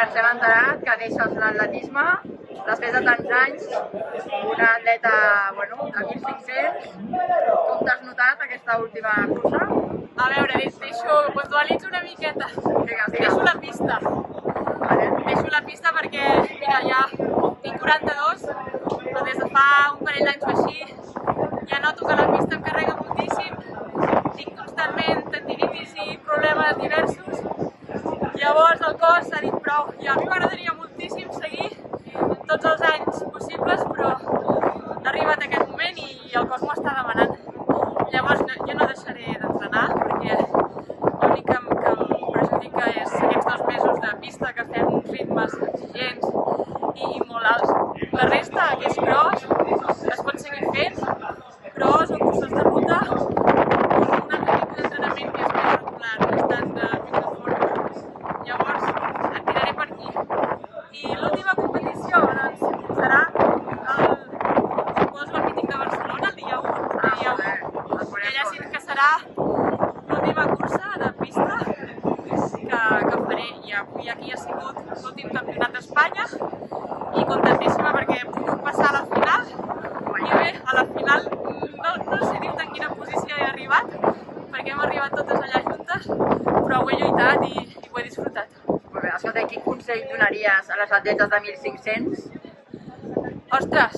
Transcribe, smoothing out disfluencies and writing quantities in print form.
ens hem enterat que deixes l'atletisme després de tants anys, una atleta de 1.500. Com t'has notat aquesta última cursa? A veure, puntualitzo una miqueta. Deixo la pista. Deixo la pista perquè, mira, ja tinc 42, però des de fa un parell d'anys o així ja noto que la pista em carrega moltíssim. Tinc constantment tendinitis i problemes diversos. Llavors el cos ha dit prou. I a mi m'agradaria moltíssim seguir tots els anys possibles, però ha arribat aquest moment i el cos m'ho està demanant. Llavors jo no deixaré d'entrenar perquè l'únic que em perjudica és aquests 2 mesos de pista que fem uns ritmes exigents i molt alts. La resta, que és cross, es pot seguir fent, cross o curses de ruta, un altre tipus d'entrenament que és més regular, bastant de forma. Llavors, et tiraré per aquí. I l'última competició, doncs, serà suposo el mític de Barcelona, el dia 1. I allà sí que serà l'última cursa de pista que faré. I avui aquí ha sigut l'últim campionat d'Espanya i contentíssima perquè hem pogut passar a la final. I bé, a la final no sé dir en quina posició he arribat perquè hem arribat totes allà juntes, però ho he lluitat i ho he disfrutat. Molt bé, escolta, quin consell donaries a les atletes de 1.500? Ostres,